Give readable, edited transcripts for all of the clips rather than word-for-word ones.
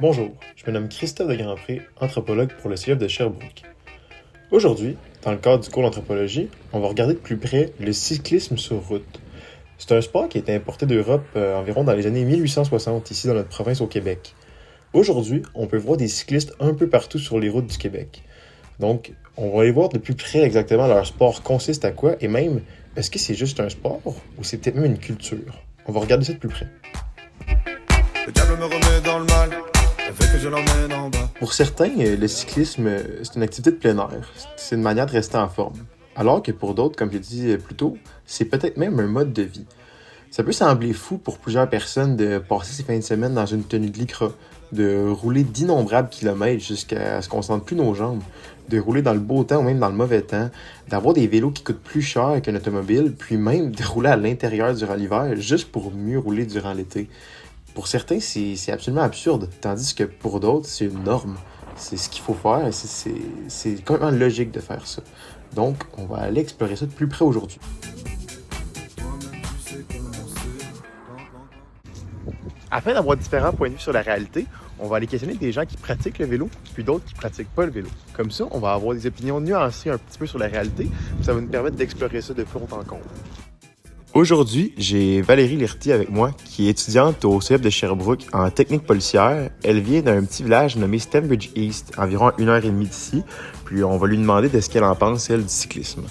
Bonjour, je me nomme Christophe de Grandpré, anthropologue pour le Cégep de Sherbrooke. Aujourd'hui, dans le cadre du cours d'anthropologie, on va regarder de plus près le cyclisme sur route. C'est un sport qui a été importé d'Europe environ dans les années 1860 ici dans notre province au Québec. Aujourd'hui, on peut voir des cyclistes un peu partout sur les routes du Québec. Donc, on va aller voir de plus près exactement leur sport consiste à quoi et même, est-ce que c'est juste un sport ou c'est peut-être même une culture? On va regarder ça de plus près. Le diable me remet dans le mal, elle veut que je l'emmène en bas. Pour certains, le cyclisme, c'est une activité de plein air. C'est une manière de rester en forme. Alors que pour d'autres, comme j'ai dit plus tôt, c'est peut-être même un mode de vie. Ça peut sembler fou pour plusieurs personnes de passer ses fins de semaine dans une tenue de lycra, de rouler d'innombrables kilomètres jusqu'à ce qu'on sente plus nos jambes, de rouler dans le beau temps ou même dans le mauvais temps, d'avoir des vélos qui coûtent plus cher qu'un automobile, puis même de rouler à l'intérieur durant l'hiver juste pour mieux rouler durant l'été. Pour certains, c'est absolument absurde, tandis que pour d'autres, c'est une norme. C'est ce qu'il faut faire, c'est complètement logique de faire ça. Donc, on va aller explorer ça de plus près aujourd'hui. Afin d'avoir différents points de vue sur la réalité, on va aller questionner des gens qui pratiquent le vélo, puis d'autres qui pratiquent pas le vélo. Comme ça, on va avoir des opinions nuancées un petit peu sur la réalité, puis ça va nous permettre d'explorer ça de fond en comble. Aujourd'hui, j'ai Valérie Lirty avec moi, qui est étudiante au Cégep de Sherbrooke en technique policière. Elle vient d'un petit village nommé Stanbridge East, environ 1h30 d'ici, puis on va lui demander de ce qu'elle en pense, elle, du cyclisme.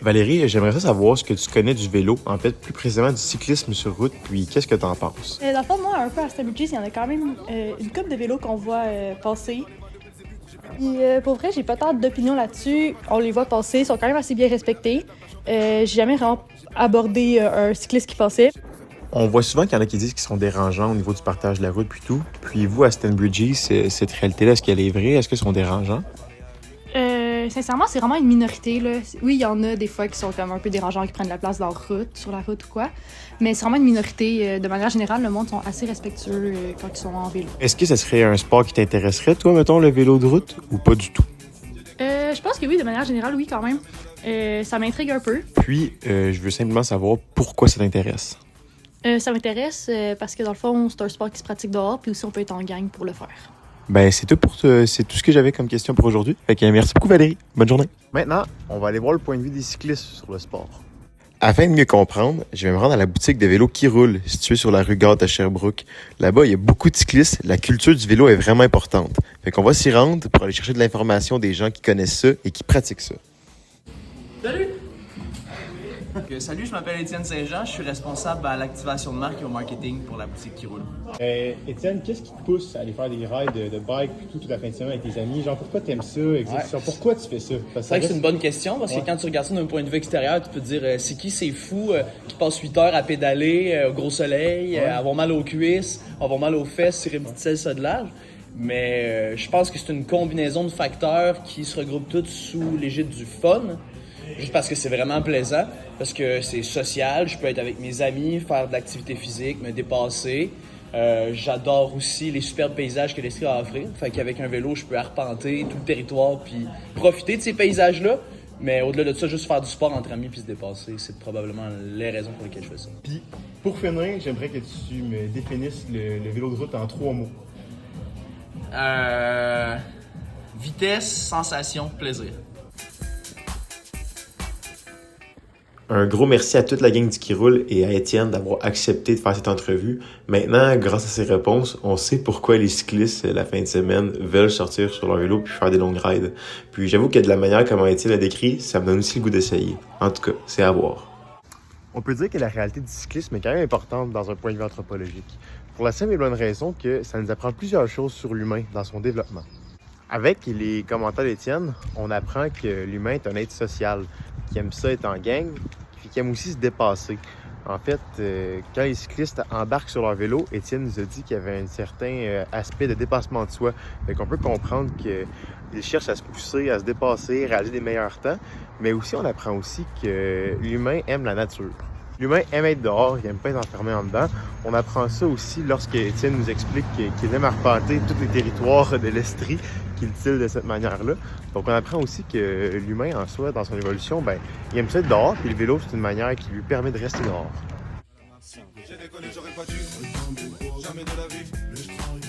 Valérie, j'aimerais savoir ce que tu connais du vélo, en fait, plus précisément du cyclisme sur route, puis qu'est-ce que tu en penses? Dans le fond, moi, un peu à Stanbridge, il y en a quand même une couple de vélos qu'on voit passer. Puis, pour vrai, j'ai pas tant d'opinion là-dessus. On les voit passer, ils sont quand même assez bien respectés. J'ai jamais vraiment abordé un cycliste qui passait. On voit souvent qu'il y en a qui disent qu'ils sont dérangeants au niveau du partage de la route puis tout. Puis vous, à Stanbridge, cette réalité-là, est-ce qu'elle est vraie? Est-ce qu'ils sont dérangeants? Sincèrement, c'est vraiment une minorité, là. Oui, il y en a des fois qui sont comme un peu dérangeants, qui prennent la place sur la route ou quoi. Mais c'est vraiment une minorité. De manière générale, le monde sont assez respectueux quand ils sont en vélo. Est-ce que ça serait un sport qui t'intéresserait, toi, mettons, le vélo de route, ou pas du tout? Je pense que oui, de manière générale, oui, quand même. Ça m'intrigue un peu. Puis, je veux simplement savoir pourquoi ça t'intéresse. Ça m'intéresse parce que dans le fond, c'est un sport qui se pratique dehors, puis aussi on peut être en gang pour le faire. Ben, c'est tout c'est tout ce que j'avais comme question pour aujourd'hui. Fait que merci beaucoup, Valérie. Bonne journée. Maintenant, on va aller voir le point de vue des cyclistes sur le sport. Afin de mieux comprendre, je vais me rendre à la boutique de vélo Qui Roule, située sur la rue Gade à Sherbrooke. Là-bas, il y a beaucoup de cyclistes. La culture du vélo est vraiment importante. Fait qu'on va s'y rendre pour aller chercher de l'information des gens qui connaissent ça et qui pratiquent ça. Salut! Salut, je m'appelle Étienne Saint-Jean, je suis responsable à l'activation de marque et au marketing pour la boutique Qui Roule. Étienne, qu'est-ce qui te pousse à aller faire des rides de bike toute la fin de semaine avec tes amis? Genre, pourquoi t'aimes ça? Exactement. Pourquoi tu fais ça? C'est vrai que c'est une bonne question parce que quand tu regardes ça d'un point de vue extérieur, tu peux te dire c'est qui ces fous qui passent 8 heures à pédaler au gros soleil, avoir mal aux cuisses, avoir mal aux fesses sur une petite selle sodelage. Mais je pense que c'est une combinaison de facteurs qui se regroupent tous sous l'égide du fun. Juste parce que c'est vraiment plaisant, parce que c'est social, je peux être avec mes amis, faire de l'activité physique, me dépasser. J'adore aussi les superbes paysages que l'Estrie a à offrir. Fait qu'avec un vélo, je peux arpenter tout le territoire puis profiter de ces paysages-là. Mais au-delà de ça, juste faire du sport entre amis puis se dépasser, c'est probablement les raisons pour lesquelles je fais ça. Puis, pour finir, j'aimerais que tu me définisses le vélo de route en 3 mots. Vitesse, sensation, plaisir. Un gros merci à toute la gang du Qui Roule et à Étienne d'avoir accepté de faire cette entrevue. Maintenant, grâce à ces réponses, on sait pourquoi les cyclistes, la fin de semaine, veulent sortir sur leur vélo puis faire des longues rides. Puis j'avoue que de la manière comment Étienne a décrit, ça me donne aussi le goût d'essayer. En tout cas, c'est à voir. On peut dire que la réalité du cyclisme est quand même importante dans un point de vue anthropologique. Pour la simple et bonne raison que ça nous apprend plusieurs choses sur l'humain dans son développement. Avec les commentaires d'Étienne, on apprend que l'humain est un être social, qui aime ça être en gang, puis qui aime aussi se dépasser. En fait, quand les cyclistes embarquent sur leur vélo, Étienne nous a dit qu'il y avait un certain aspect de dépassement de soi. Fait qu'on peut comprendre qu'ils cherchent à se pousser, à se dépasser, réaliser des meilleurs temps, mais aussi on apprend aussi que l'humain aime la nature. L'humain aime être dehors, il aime pas être enfermé en dedans. On apprend ça aussi lorsque Étienne nous explique qu'il aime arpenter tous les territoires de l'Estrie, qu'il tille de cette manière-là. Donc on apprend aussi que l'humain en soi, dans son évolution, il aime ça être dehors, puis le vélo, c'est une manière qui lui permet de rester dehors. J'ai déconné, j'aurais pas dû. Jamais de la vie.